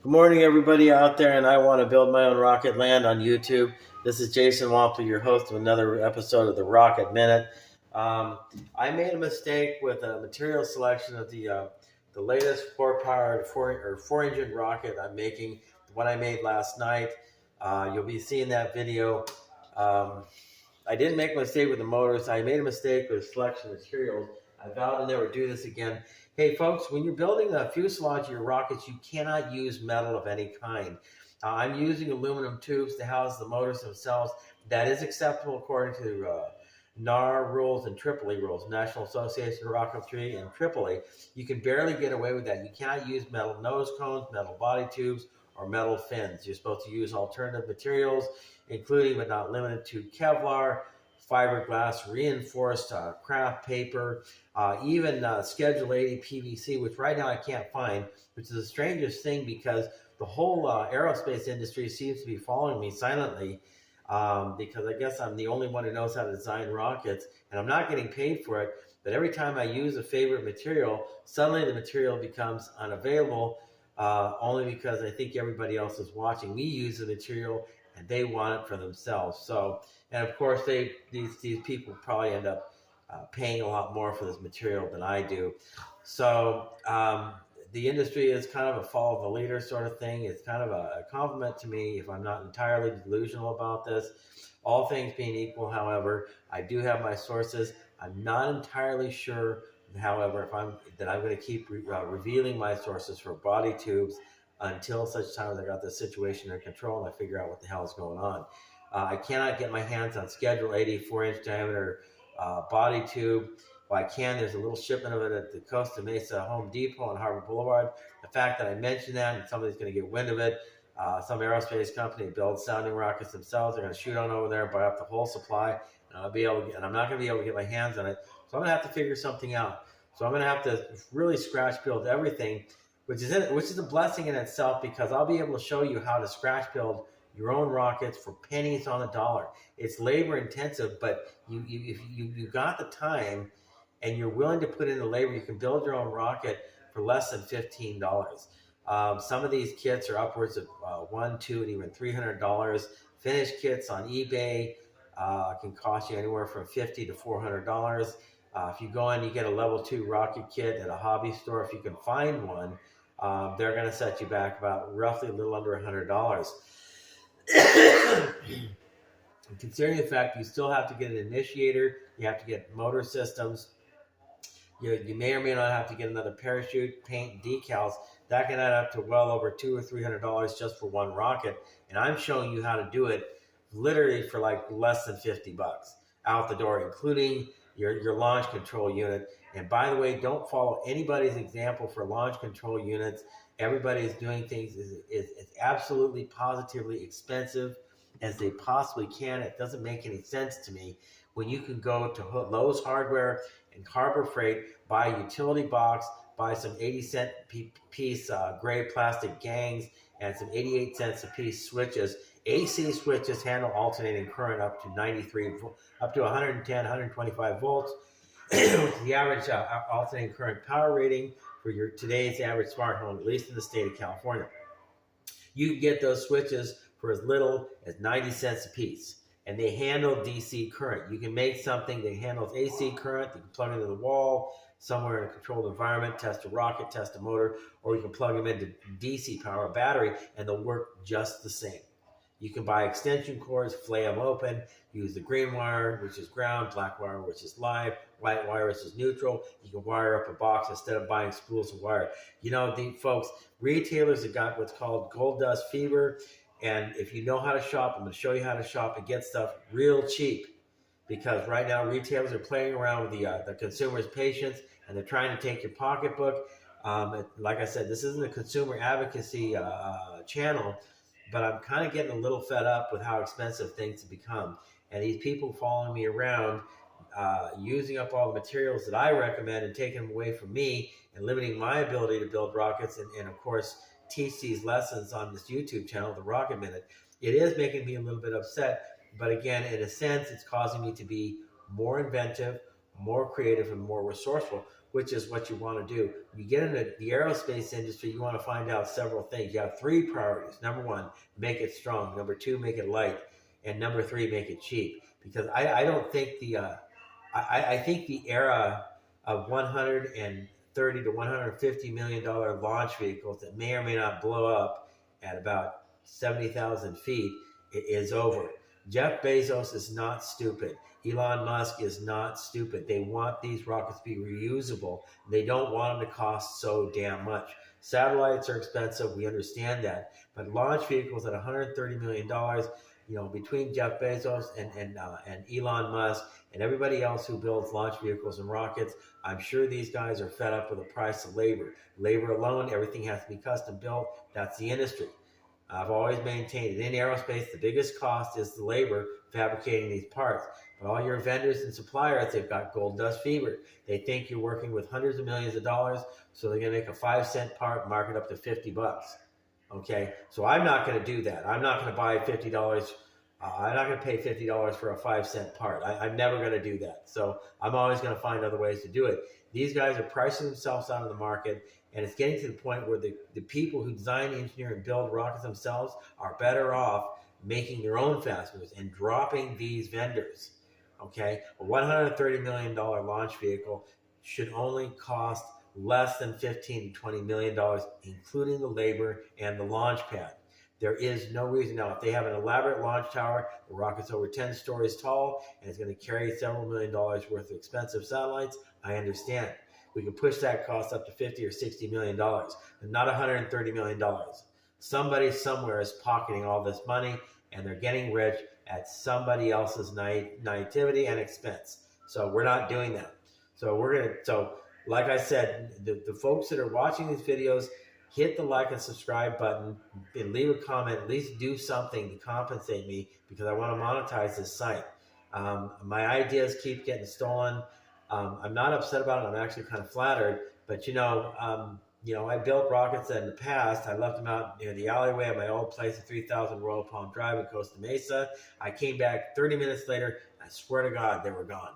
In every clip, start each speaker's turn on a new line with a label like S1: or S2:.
S1: Good morning, everybody out there, and I want to build my own rocket land on YouTube. This is Jason Wampler, your host of another episode of the Rocket Minute. I made a mistake with a material selection of the latest four-powered four-engine rocket I'm making. The one I made last night. You'll be seeing that video. I didn't make a mistake with the motors. I made a mistake with selection materials. I vowed to never do this again. Hey, folks, when you're building a fuselage of your rockets, you cannot use metal of any kind. I'm using aluminum tubes to house the motors themselves. That is acceptable according to NAR rules and Tripoli rules, National Association of Rocketry and Tripoli. You can barely get away with that. You cannot use metal nose cones, metal body tubes, or metal fins. You're supposed to use alternative materials, including but not limited to Kevlar, fiberglass, reinforced craft paper, even Schedule 80 PVC, which right now I can't find, which is the strangest thing because the whole aerospace industry seems to be following me silently because I guess I'm the only one who knows how to design rockets, and I'm not getting paid for it. But every time I use a favorite material, suddenly the material becomes unavailable only because I think everybody else is watching me use the material and they want it for themselves. So, and of course, these people probably end up paying a lot more for this material than I do. So the industry is kind of a follow the leader sort of thing. It's kind of a compliment to me if I'm not entirely delusional about this. All things being equal, however, I do have my sources. I'm not entirely sure, however, if I'm going to keep revealing my sources for body tubes until such time as I got this situation under control and I figure out what the hell is going on. I cannot get my hands on Schedule 80 4-inch diameter body tube. Well, I can. There's a little shipment of it at the Costa Mesa Home Depot on Harbor Boulevard. The fact that I mentioned that and somebody's going to get wind of it, some aerospace company builds sounding rockets themselves. They're going to shoot on over there, buy up the whole supply, and I'm not going to be able to get my hands on it. So I'm going to have to figure something out. So I'm going to have to really scratch build everything, which is a blessing in itself because I'll be able to show you how to scratch build your own rockets for pennies on the dollar. It's labor intensive, but if you got the time and you're willing to put in the labor, you can build your own rocket for less than $15. Some of these kits are upwards of $100, $200, and even $300. Finished kits on eBay can cost you anywhere from $50 to $400. If you go in, you get a level 2 rocket kit at a hobby store. If you can find one, they're going to set you back about roughly a little under $100. Considering the fact you still have to get an initiator, you have to get motor systems, you may or may not have to get another parachute, paint, decals. That can add up to well over $200 or $300 just for one rocket. And I'm showing you how to do it literally for like less than $50 out the door, including your launch control unit. And by the way, don't follow anybody's example for launch control units. Everybody is doing things is absolutely positively expensive as they possibly can. It doesn't make any sense to me when you can go to Lowe's Hardware and Harbor Freight, buy a utility box, buy some 80-cent piece gray plastic gangs and some 88 cents a piece switches. AC switches handle alternating current up to 110, 125 volts. The average alternating current power rating for your today's average smart home, at least in the state of California. You can get those switches for as little as 90 cents a piece, and they handle DC current. You can make something that handles AC current. You can plug it into the wall somewhere in a controlled environment, test a rocket, test a motor, or you can plug them into DC power, a battery, and they'll work just the same. You can buy extension cords, flay them open, use the green wire, which is ground, black wire, which is live, white wire, which is neutral. You can wire up a box instead of buying spools of wire. You know, folks, retailers have got what's called gold dust fever. And if you know how to shop, I'm going to show you how to shop and get stuff real cheap. Because right now retailers are playing around with the consumer's patience, and they're trying to take your pocketbook. Like I said, this isn't a consumer advocacy channel, but I'm kind of getting a little fed up with how expensive things have become. And these people following me around, using up all the materials that I recommend and taking them away from me and limiting my ability to build rockets and of course, teach these lessons on this YouTube channel, The Rocket Minute. It is making me a little bit upset, but again, in a sense, it's causing me to be more inventive, more creative, and more resourceful, which is what you want to do. When you get into the aerospace industry, you want to find out several things. You have 3 priorities. Number 1, make it strong. Number 2, make it light. And number 3, make it cheap. Because I don't think I think the era of $130 to $150 million launch vehicles that may or may not blow up at about 70,000 feet is over. Jeff Bezos is not stupid. Elon Musk is not stupid. They want these rockets to be reusable. They don't want them to cost so damn much. Satellites are expensive. We understand that. But launch vehicles at $130 million, between Jeff Bezos and Elon Musk and everybody else who builds launch vehicles and rockets, I'm sure these guys are fed up with the price of labor. Labor alone, everything has to be custom built. That's the industry. I've always maintained it. In aerospace, the biggest cost is the labor fabricating these parts. But all your vendors and suppliers, they've got gold dust fever. They think you're working with hundreds of millions of dollars, so they're going to make a 5-cent part, mark it up to $50. Okay, so I'm not going to do that. I'm not going to buy $50. I'm not going to pay $50 for a 5-cent part. I'm never going to do that. So I'm always going to find other ways to do it. These guys are pricing themselves out of the market, and it's getting to the point where the people who design, engineer, and build rockets themselves are better off making their own fasteners and dropping these vendors. Okay, a $130 million launch vehicle should only cost less than $15 to $20 million, including the labor and the launch pad. There is no reason now. If they have an elaborate launch tower, the rocket's over 10 stories tall, and it's going to carry several $1 million worth of expensive satellites, I understand. We can push that cost up to $50 or $60 million, but not $130 million. Somebody somewhere is pocketing all this money, and they're getting rich at somebody else's naivety and expense. So we're not doing that. So like I said, the folks that are watching these videos, hit the like and subscribe button and leave a comment. At least do something to compensate me, because I want to monetize this site. My ideas keep getting stolen. I'm not upset about it. I'm actually kind of flattered. But I built rockets in the past. I left them out near the alleyway at my old place at 3000 Royal Palm Drive in Costa Mesa. I came back 30 minutes later. I swear to God, they were gone.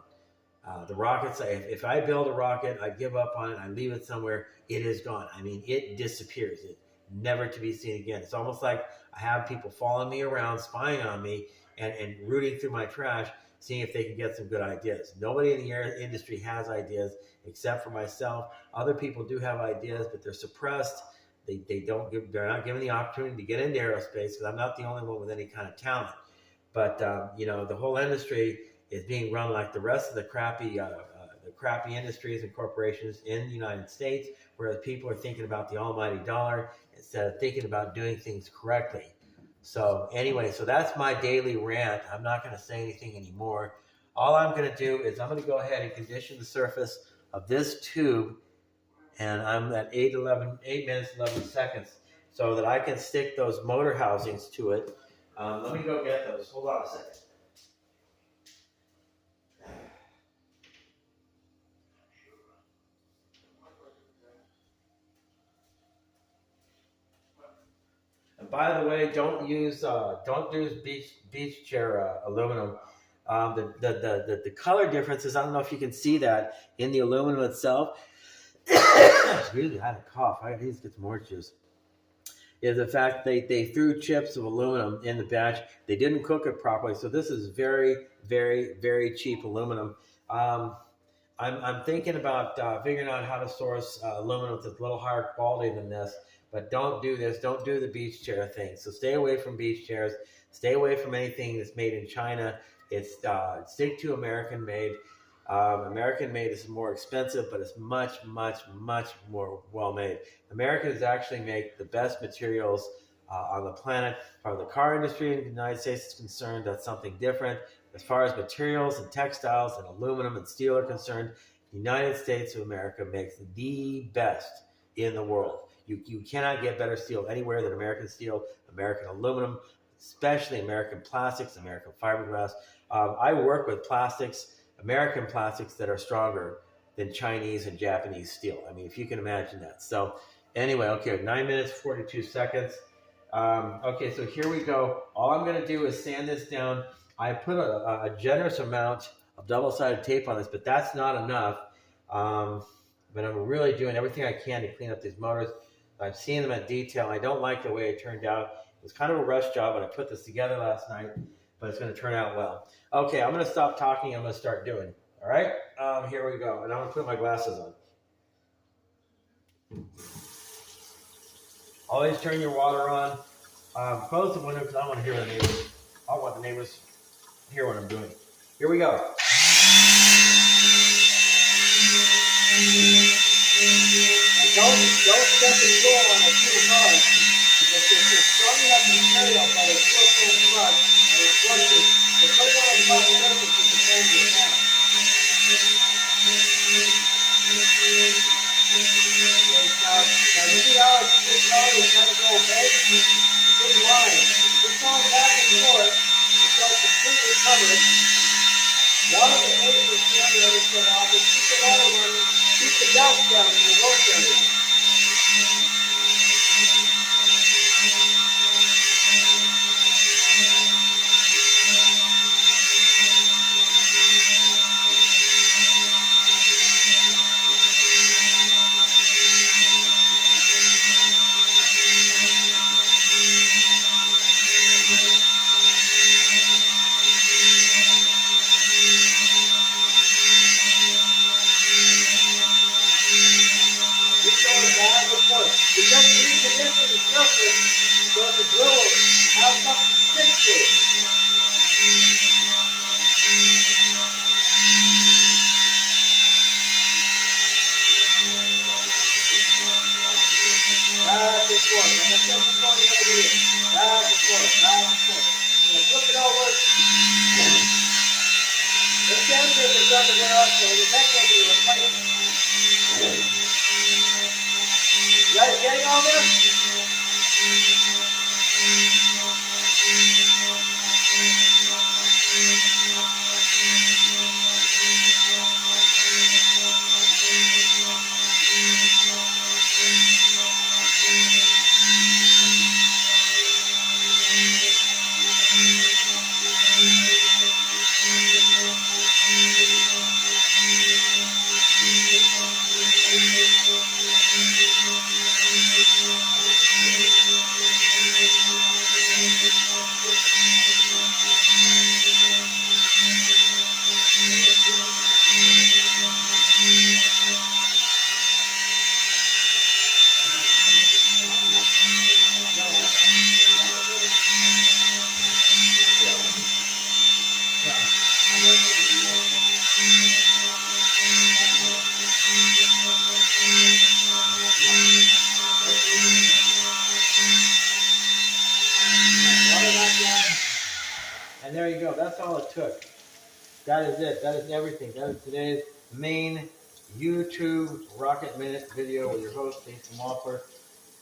S1: The rockets, if I build a rocket, I give up on it, I leave it somewhere, it is gone. I mean, it disappears. It never to be seen again. It's almost like I have people following me around, spying on me, and rooting through my trash, seeing if they can get some good ideas. Nobody in the air industry has ideas except for myself. Other people do have ideas, but they're suppressed. They're not given the opportunity to get into aerospace, because I'm not the only one with any kind of talent. But the whole industry is being run like the rest of the crappy industries and corporations in the United States, whereas people are thinking about the almighty dollar instead of thinking about doing things correctly. So anyway, so that's my daily rant. I'm not going to say anything anymore. All I'm going to do is I'm going to go ahead and condition the surface of this tube, and I'm at 8 minutes, 11 seconds, so that I can stick those motor housings to it. Let me go get those. Hold on a second. By the way, don't use beach chair aluminum. The color differences, I don't know if you can see that in the aluminum itself. Excuse me, I had a cough. I need to get some more juice. Is the fact they threw chips of aluminum in the batch. They didn't cook it properly, so this is very, very, very cheap aluminum. I'm thinking about figuring out how to source aluminum that's a little higher quality than this. But don't do this. Don't do the beach chair thing. So stay away from beach chairs. Stay away from anything that's made in China. Stick to American made. American made is more expensive, but it's much, much, much more well made. Americans actually make the best materials on the planet. As far as the car industry in the United States is concerned, that's something different. As far as materials and textiles and aluminum and steel are concerned, the United States of America makes the best in the world. You cannot get better steel anywhere than American steel, American aluminum, especially American plastics, American fiberglass. I work with plastics, American plastics, that are stronger than Chinese and Japanese steel. I mean, if you can imagine that. So anyway, okay, 9 minutes, 42 seconds. Okay, so here we go. All I'm going to do is sand this down. I put a generous amount of double-sided tape on this, but that's not enough. but I'm really doing everything I can to clean up these motors. I've seen them in detail. I don't like the way it turned out. It was kind of a rush job when I put this together last night, but it's going to turn out well. Okay, I'm going to stop talking. I'm going to start doing. All right, here we go. And I'm going to put my glasses on. Always turn your water on. Close the window because I want to hear the neighbors. I want the neighbors to hear what I'm doing. Here we go. Don't set the floor on a too hard. If you're strong enough material, but it's still so flush, and it flushes, if you want a flush surface, you can bend it down. Now you see how this color is kind of go opaque? It's big line. It's going back and forth until it's completely covered. Water the paper is the other so often. Keep the water running. Keep the dust down in your work area. You just recondition the surface so the drill will have something to stick to. Back and forth. And that's just before the other here. Back and forth. Back and forth. Flip it over. The center is starting to wear off, so the neck will be replaced. You guys getting all this? And there you go. That's all it took. That is it. That is everything. That is today's main YouTube Rocket Minute video with your host, Jason Wampler.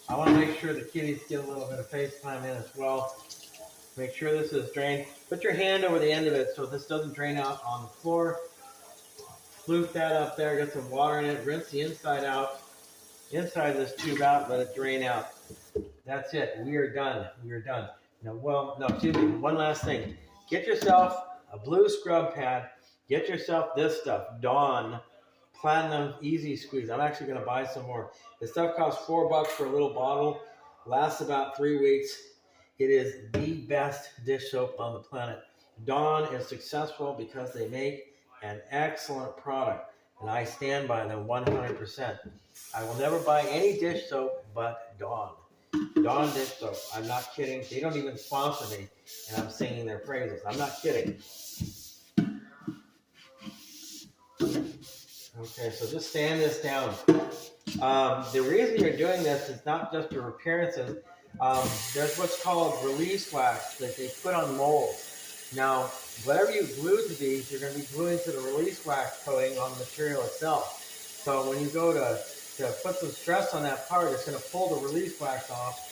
S1: I want to make sure the kitties get a little bit of FaceTime in as well. Make sure this is drained. Put your hand over the end of it so this doesn't drain out on the floor. Flute that up there. Get some water in it. Rinse the inside out. Inside this tube out. Let it drain out. That's it. We are done. We are done. No, excuse me. One last thing. Get yourself a blue scrub pad. Get yourself this stuff. Dawn Platinum Easy Squeeze. I'm actually going to buy some more. This stuff costs $4 for a little bottle. Lasts about 3 weeks. It is the best dish soap on the planet. Dawn is successful because they make an excellent product. And I stand by them 100%. I will never buy any dish soap but Dawn. Dawn dish soap. I'm not kidding. They don't even sponsor me, and I'm singing their praises. I'm not kidding. Okay, so just stand this down. The reason you're doing this is not just for appearances. There's what's called release wax that they put on molds. Now, whatever you glue to these, you're going to be gluing to the release wax coating on the material itself. So when you go to put some stress on that part, it's going to pull the release wax off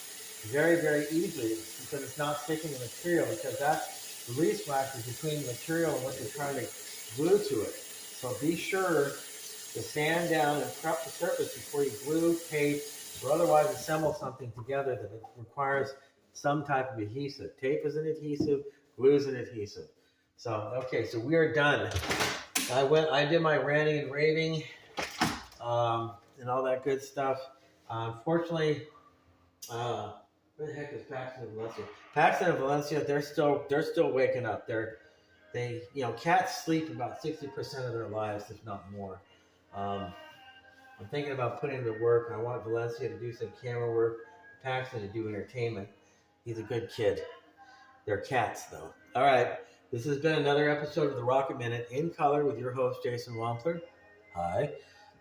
S1: very, very easily because it's not sticking to the material, because that release wax is between the material and what you're trying to glue to it. So be sure to sand down and prep the surface before you glue, tape, or otherwise assemble something together that requires some type of adhesive. Tape is an adhesive, glue is an adhesive. So, okay, so we are done. I did my ranting and raving. and all that good stuff. Unfortunately, where the heck is Paxton and Valencia? Paxton and Valencia, they're still waking up. Cats sleep about 60% of their lives, if not more. I'm thinking about putting him to work. I want Valencia to do some camera work, Paxton to do entertainment. He's a good kid. They're cats, though. All right. This has been another episode of the Rocket Minute in color with your host, Jason Wampler. Hi.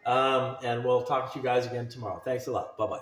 S1: And we'll talk to you guys again tomorrow. Thanks a lot. Bye-bye.